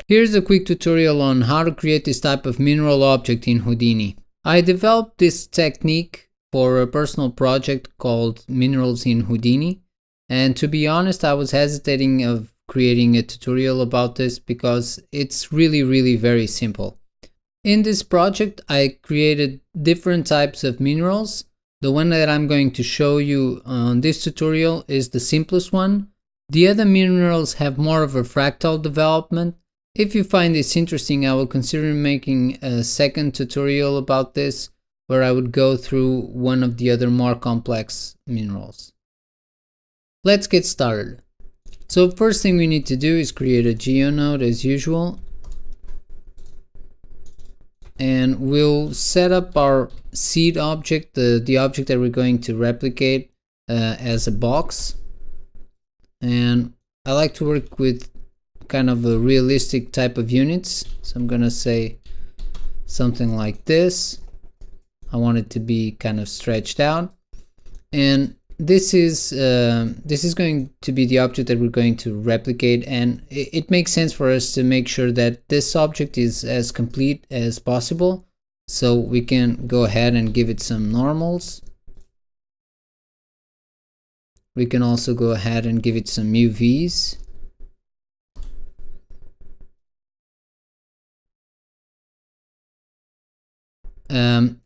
Here's a quick tutorial on how to create this type of mineral object in Houdini. I developed this technique for a personal project called Minerals in Houdini, and to be honest, I was hesitating of creating a tutorial about this because it's really very simple. In this project, I created different types of minerals. The one that I'm going to show you on this tutorial is the simplest one. The other minerals have more of a fractal development. If you find this interesting, I will consider making a second tutorial about this, where I would go through one of the other more complex minerals. Let's get started. So first thing we need to do is create a geonode as usual. And we'll set up our seed object, the object that we're going to replicate as a box. And I like to work with kind of a realistic type of units. So I'm gonna say something like this. I want it to be kind of stretched out. And this is going to be the object that we're going to replicate, and it makes sense for us to make sure that this object is as complete as possible. So we can go ahead and give it some normals. We can also go ahead and give it some UVs.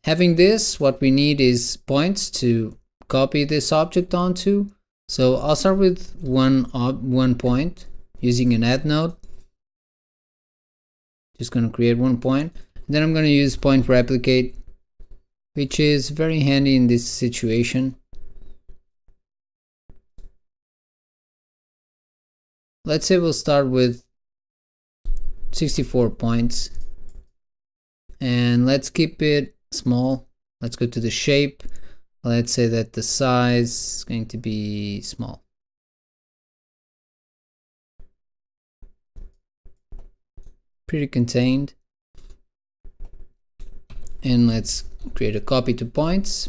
Having this, what we need is points to copy this object onto. So I'll start with one point using an add node. Just going to create one point. Then I'm going to use point replicate, which is very handy in this situation. Let's say we'll start with 64 points. And let's keep it small. Let's go to the shape. Let's say that the size is going to be small. Pretty contained. And let's create a copy to points.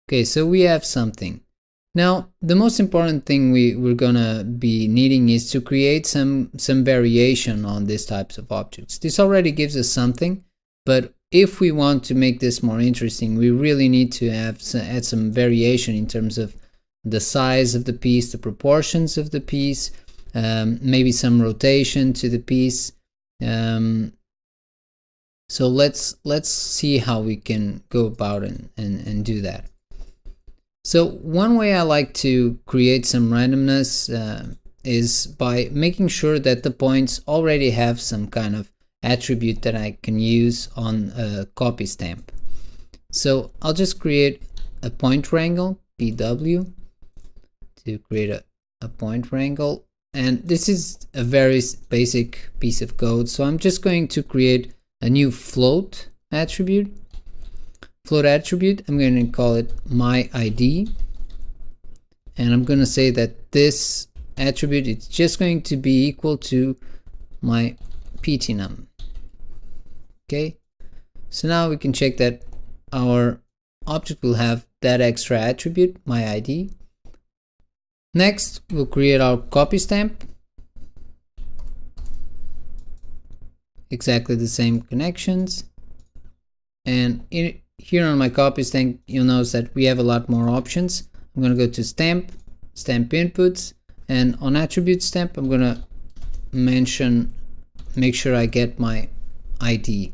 Okay, so we have something. Now, the most important thing we're gonna be needing is to create some variation on these types of objects. This already gives us something, but if we want to make this more interesting, we really need to add some variation in terms of the size of the piece, the proportions of the piece, maybe some rotation to the piece. So let's see how we can go about and do that. So one way I like to create some randomness is by making sure that the points already have some kind of attribute that I can use on a copy stamp. So I'll just create a point wrangle, PW, to create a point wrangle. And this is a very basic piece of code. So I'm just going to create a new float attribute. I'm going to call it my ID, and I'm going to say that this attribute is just going to be equal to my ptnum. Okay, so now we can check that our object will have that extra attribute, my ID. Next, we'll create our copy stamp. Exactly the same connections, and here on my copy stamp, you'll notice that we have a lot more options. I'm going to go to stamp inputs, and on attribute stamp, I'm going to make sure I get my ID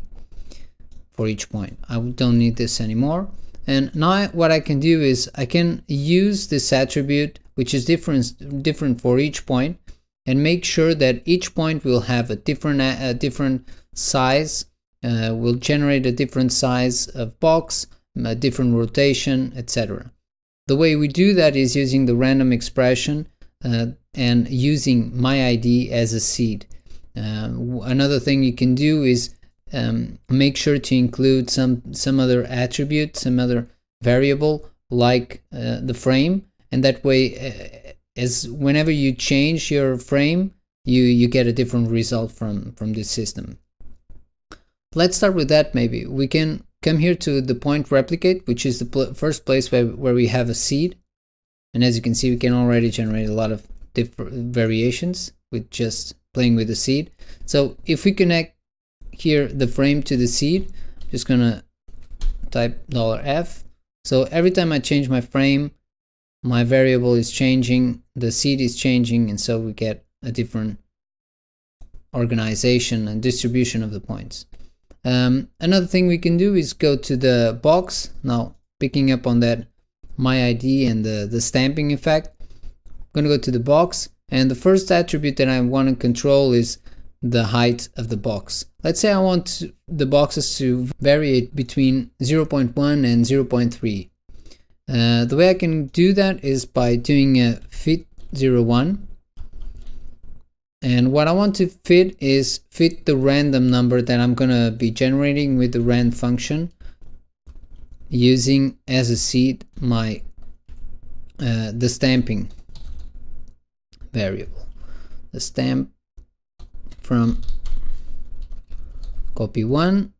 for each point. I don't need this anymore. And now what I can do is I can use this attribute, which is different for each point, and make sure that each point will have a different size. Will generate a different size of box, a different rotation, etc. The way we do that is using the random expression and using my ID as a seed. Another thing you can do is make sure to include some other attribute, some other variable like the frame, and that way as whenever you change your frame, you get a different result from this system. Let's start with that. Maybe we can come here to the point replicate, which is the first place where we have a seed. And as you can see, we can already generate a lot of different variations with just playing with the seed. So if we connect here the frame to the seed, I'm just gonna type $F. So every time I change my frame, my variable is changing, the seed is changing, and so we get a different organization and distribution of the points. Another thing we can do is go to the box. Now, picking up on that my ID and the stamping effect, I'm going to go to the box, and the first attribute that I want to control is the height of the box. Let's say I want the boxes to vary between 0.1 and 0.3. The way I can do that is by doing a fit 01. And what I want to fit is fit the random number that I'm going to be generating with the rand function, using as a seed my the stamping variable. The stamp from copy 1,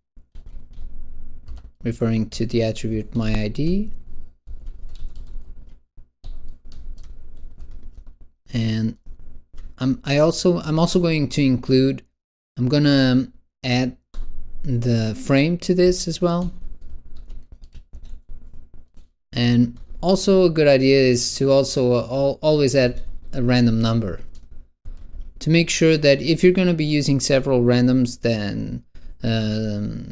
referring to the attribute my ID, and I'm also going to include, I'm gonna add the frame to this as well. And also a good idea is to also always add a random number, to make sure that if you're going to be using several randoms, then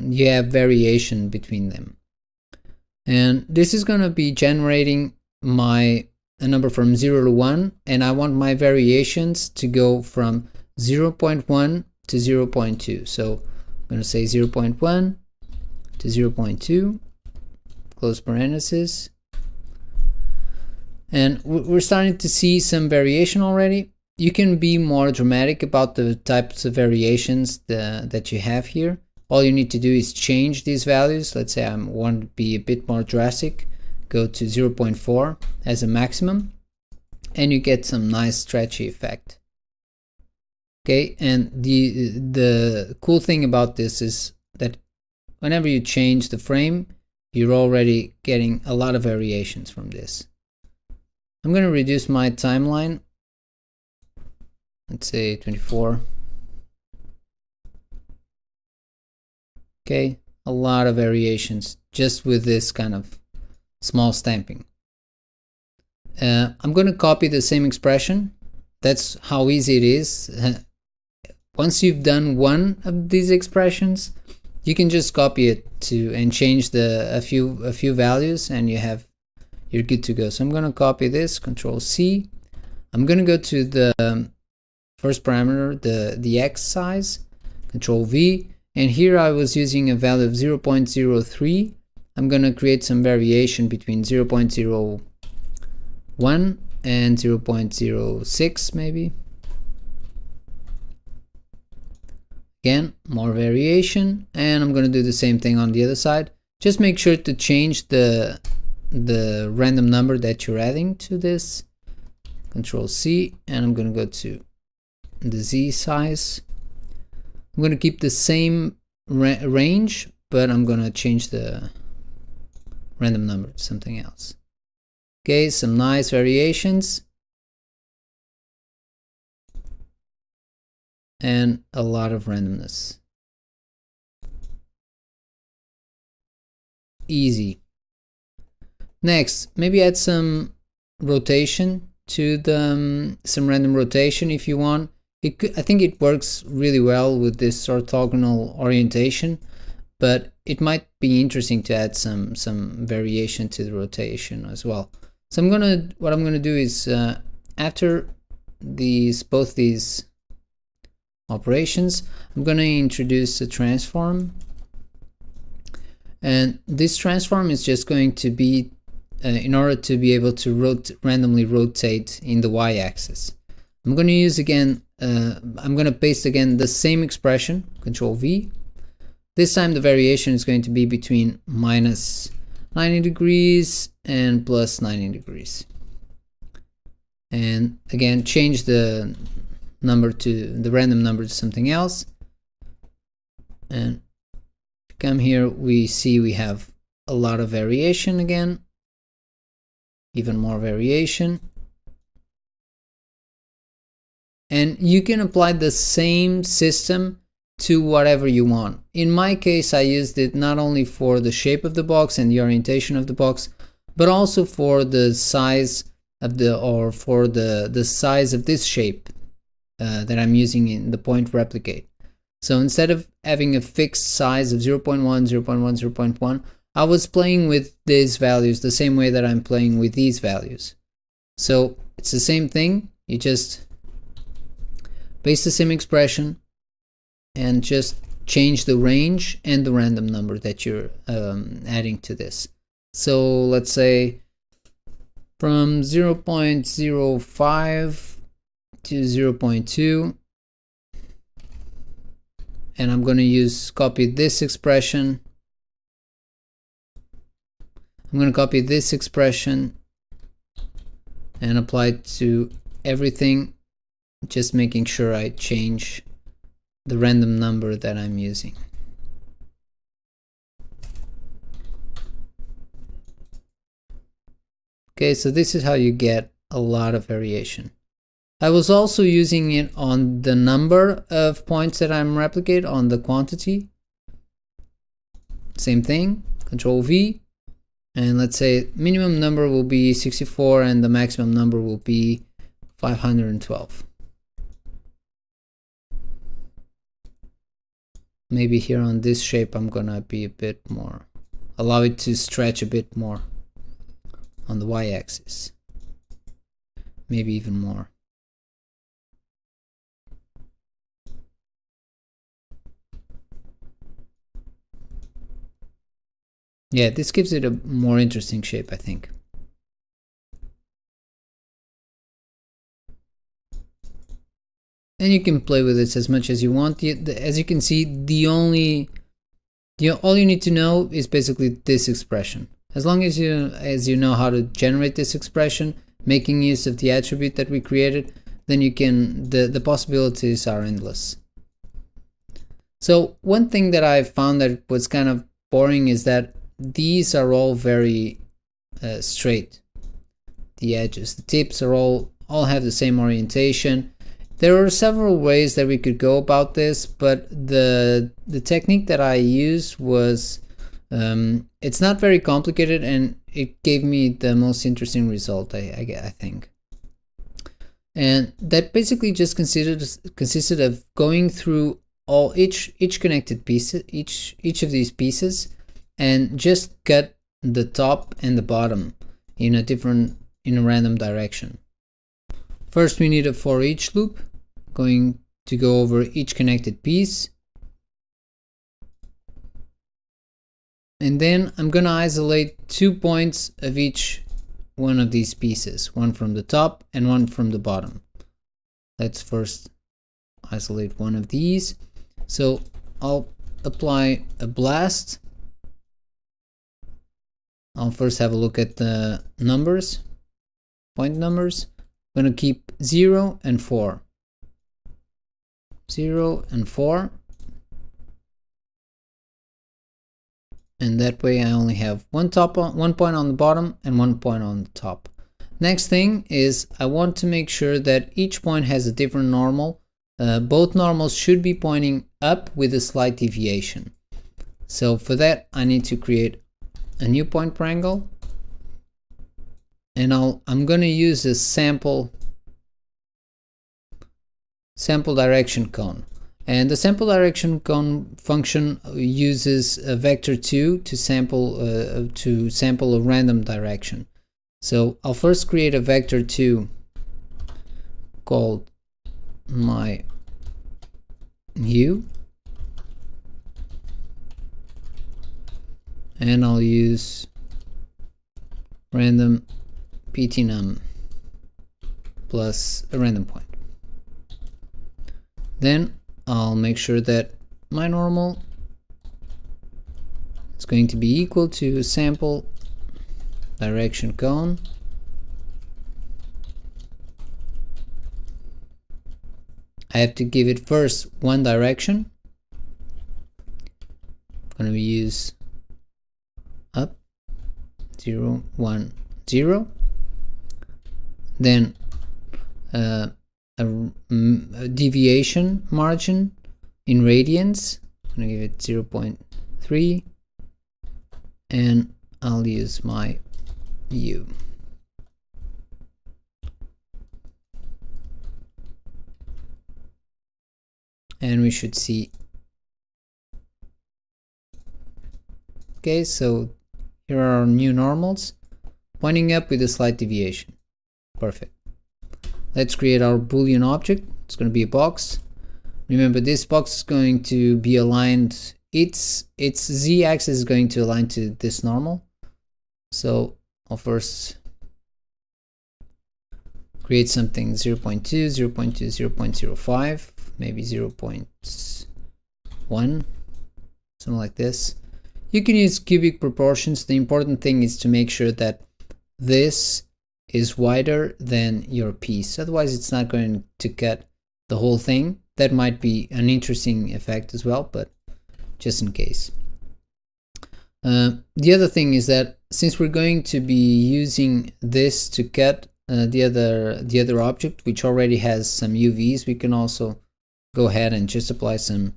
you have variation between them. And this is going to be generating a number from 0 to 1, and I want my variations to go from 0.1 to 0.2. So I'm going to say 0.1 to 0.2, close parenthesis. And we're starting to see some variation already. You can be more dramatic about the types of variations that you have here. All you need to do is change these values. Let's say I want to be a bit more drastic. Go to 0.4 as a maximum, and you get some nice stretchy effect. Okay, and the cool thing about this is that whenever you change the frame, you're already getting a lot of variations from this. I'm going to reduce my timeline, let's say 24. Okay, a lot of variations just with this kind of small stamping. I'm going to copy the same expression. That's how easy it is. Once you've done one of these expressions, you can just copy it and change a few values, and you're good to go. So I'm going to copy this, Control C. I'm going to go to the first parameter, the X size, Control V, and here I was using a value of 0.03. I'm going to create some variation between 0.01 and 0.06 maybe. Again, more variation, and I'm going to do the same thing on the other side. Just make sure to change the random number that you're adding to this. Control C, and I'm going to go to the Z size. I'm going to keep the same range, but I'm going to change the random number to something else. Okay, some nice variations and a lot of randomness. Easy. Next, maybe add some rotation to some random rotation if you want. I think it works really well with this orthogonal orientation, but it might be interesting to add some variation to the rotation as well. So what I'm gonna do is after both these operations, I'm gonna introduce a transform, and this transform is just going to be in order to be able to randomly rotate in the y-axis. I'm going to use again, I'm going to paste again the same expression, Control V. This time the variation is going to be between minus 90 degrees and plus 90 degrees. And again, change the random number to something else. And come here, we see we have a lot of variation again. even more variation. And you can apply the same system to whatever you want. In my case, I used it not only for the shape of the box and the orientation of the box, but also for the size of the size of this shape that I'm using in the point replicate. So instead of having a fixed size of 0.1, 0.1, 0.1, I was playing with these values the same way that I'm playing with these values. So it's the same thing, you just paste the same expression and just change the range and the random number that you're adding to this. So let's say from 0.05 to 0.2, and I'm going to copy this expression. I'm going to copy this expression and apply it to everything, just making sure I change the random number that I'm using. Okay, so this is how you get a lot of variation. I was also using it on the number of points that I'm replicating, on the quantity. Same thing, Control V, and let's say minimum number will be 64 and the maximum number will be 512. Maybe here on this shape I'm gonna be a bit more, allow it to stretch a bit more on the y-axis, maybe even more. Yeah, this gives it a more interesting shape, I think. And you can play with this as much as you want. As you can see, all you need to know is basically this expression. As long as you know how to generate this expression, making use of the attribute that we created, then you can, the possibilities are endless. So one thing that I found that was kind of boring is that these are all very straight. The edges, the tips are all have the same orientation. There are several ways that we could go about this, but the technique that I used was it's not very complicated and it gave me the most interesting result, I think. And that basically just consisted of going through each connected piece, each of these pieces, and just cut the top and the bottom in a random direction. First we need a for each loop, going to go over each connected piece. And then I'm gonna isolate 2 points of each one of these pieces, one from the top and one from the bottom. Let's first isolate one of these. So I'll apply a blast. I'll first have a look at the numbers, point numbers. I'm going to keep 0 and 4. 0 and 4. And that way I only have one point on the bottom and 1 point on the top. Next thing is I want to make sure that each point has a different normal. Both normals should be pointing up with a slight deviation. So for that I need to create a new point per angle, and I'm going to use a sample direction cone. And the sample direction cone function uses a vector 2 to sample a random direction. So I'll first create a vector 2 called my hue, and I'll use random ptnum plus a random point. Then I'll make sure that my normal is going to be equal to sample direction cone I have to give it first one direction. I'm going to use up 0 1 0, then a deviation margin in radians. I'm gonna give it 0.3, and I'll use my view. And we should see. Okay, so here are our new normals, pointing up with a slight deviation. Perfect. Let's create our Boolean object. It's going to be a box. Remember, this box is going to be aligned, its z-axis is going to align to this normal. So I'll first create something 0.2, 0.2, 0.05, maybe 0.1, something like this. You can use cubic proportions. The important thing is to make sure that this is wider than your piece. Otherwise, it's not going to cut the whole thing. That might be an interesting effect as well, but just in case. The other thing is that since we're going to be using this to cut the other object, which already has some UVs, we can also go ahead and just apply some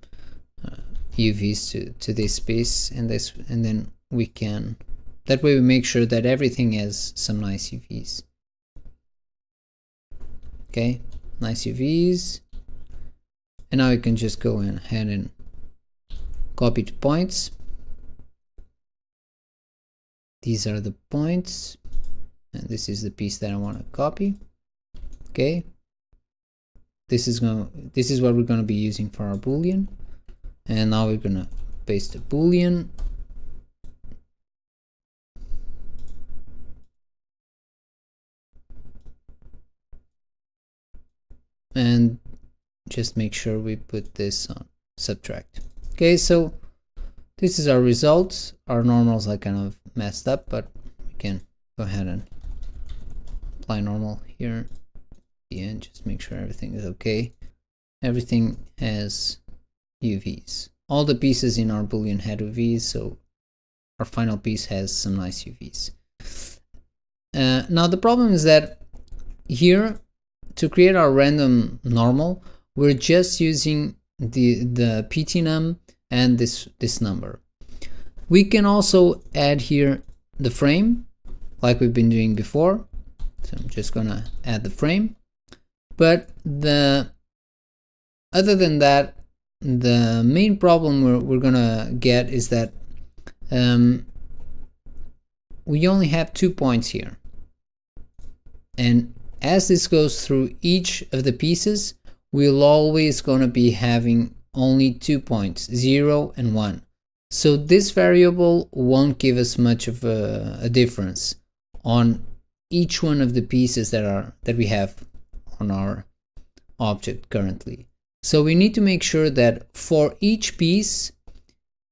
UVs to this piece and this, and then we can, that way we make sure that everything has some nice UVs. Okay, nice UVs. And now we can just go ahead and copy the points. These are the points, and this is the piece that I want to copy. Okay, this is what we're going to be using for our Boolean. And now we're going to paste the Boolean. And just make sure we put this on subtract. Okay, so this is our results. Our normals are kind of messed up, but we can go ahead and apply normal here and just make sure everything is okay. Everything has UVs. All the pieces in our Boolean had UVs, so our final piece has some nice UVs. Now the problem is that here, to create our random normal, we're just using the ptnum and this number. We can also add here the frame, like we've been doing before. So I'm just gonna add the frame. But other than that, the main problem we're gonna get is that we only have 2 points here. And as this goes through each of the pieces, we're always gonna be having only 2 points, 0 and 1. So this variable won't give us much of a difference on each one of the pieces that we have on our object currently. So we need to make sure that for each piece,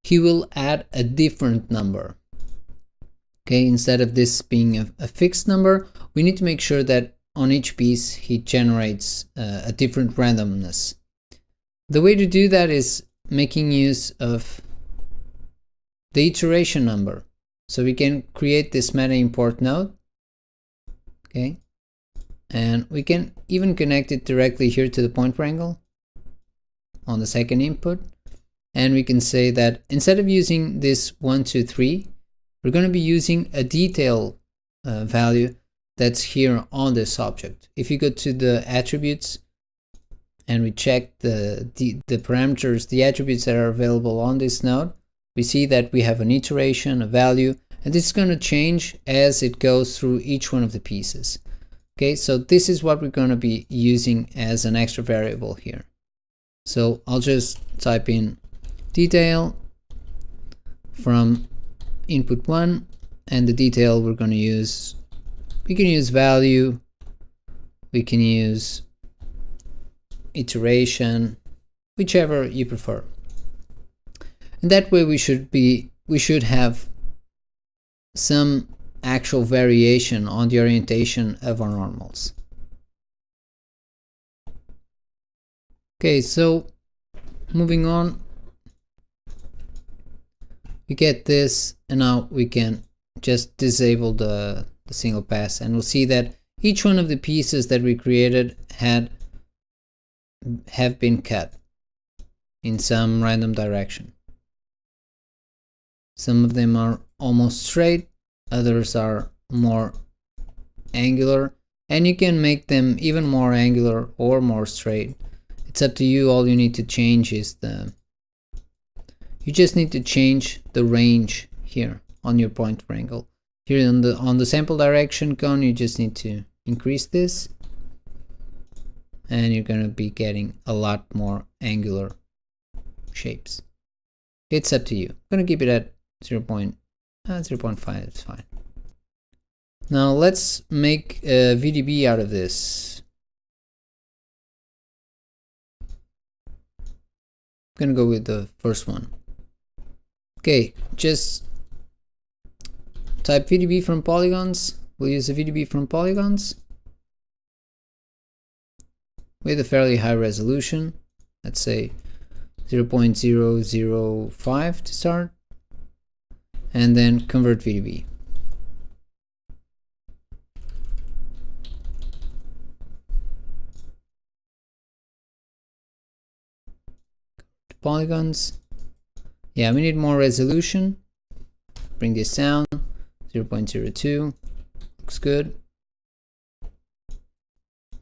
he will add a different number. Okay, instead of this being a fixed number, we need to make sure that on each piece he generates a different randomness. The way to do that is making use of the iteration number. So we can create this meta import node. Okay, and we can even connect it directly here to the point wrangle on the second input, and we can say that instead of using this 1, 2, 3, we're going to be using a detail value that's here on this object. If you go to the attributes and we check the parameters, the attributes that are available on this node, we see that we have an iteration, a value, and this is going to change as it goes through each one of the pieces. Okay, so this is what we're going to be using as an extra variable here. So I'll just type in detail from input 1, and the detail we're going to use, we can use value, we can use iteration, whichever you prefer. And that way we should have some actual variation on the orientation of our normals. Okay, so moving on, we get this, and now we can just disable the single pass, and we'll see that each one of the pieces that we created have been cut in some random direction. Some of them are almost straight, others are more angular, and you can make them even more angular or more straight. It's up to you. All you need to change is you just need to change the range here on your point wrangle. Here on the sample direction cone, you just need to increase this, and you're going to be getting a lot more angular shapes. It's up to you. I'm going to keep it at 0.5, it's fine. Now let's make a VDB out of this. I'm going to go with the first one. Okay, just type VDB from polygons. We'll use a VDB from polygons with a fairly high resolution. Let's say 0.005 to start, and then convert VDB. Polygons. Yeah, we need more resolution. Bring this down. 0.02. Looks good.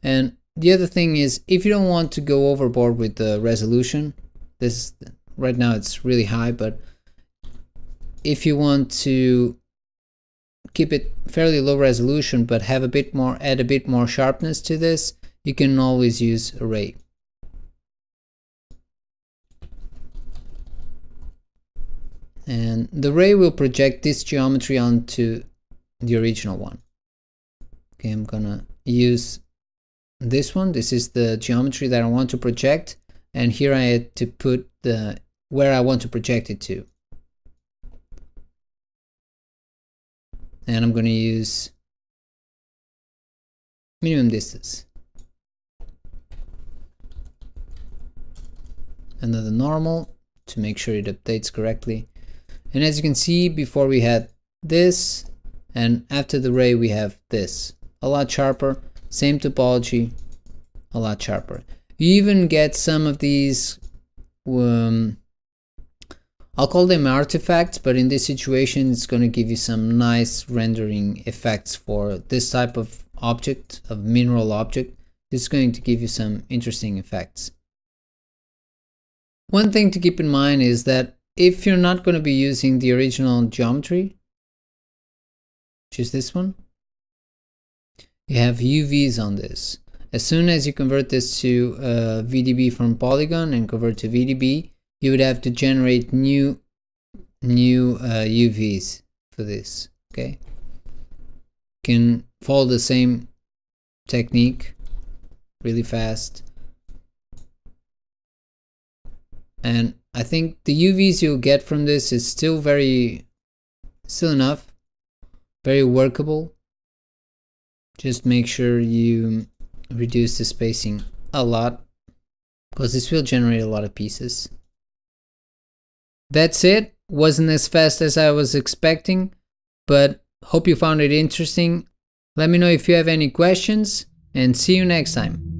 And the other thing is, if you don't want to go overboard with the resolution, this right now it's really high, but if you want to keep it fairly low resolution but have a bit more, add a bit more sharpness to this, you can always use array. And the array will project this geometry onto the original one. Okay, I'm gonna use this one. This is the geometry that I want to project, and here I had to put where I want to project it to. And I'm gonna use minimum distance. Another normal to make sure it updates correctly. And as you can see, before we had this, and after the array we have this. A lot sharper, same topology, a lot sharper. You even get some of these, I'll call them artifacts, but in this situation it's going to give you some nice rendering effects for this type of object, of mineral object. It's going to give you some interesting effects. One thing to keep in mind is that if you're not going to be using the original geometry, which is this one, you have UVs on this. As soon as you convert this to VDB from polygon and convert to VDB, you would have to generate new UVs for this. Okay, you can follow the same technique really fast, and I think the UVs you'll get from this is still enough, very workable. Just make sure you reduce the spacing a lot, because this will generate a lot of pieces. That's it. Wasn't as fast as I was expecting, but hope you found it interesting. Let me know if you have any questions, and see you next time.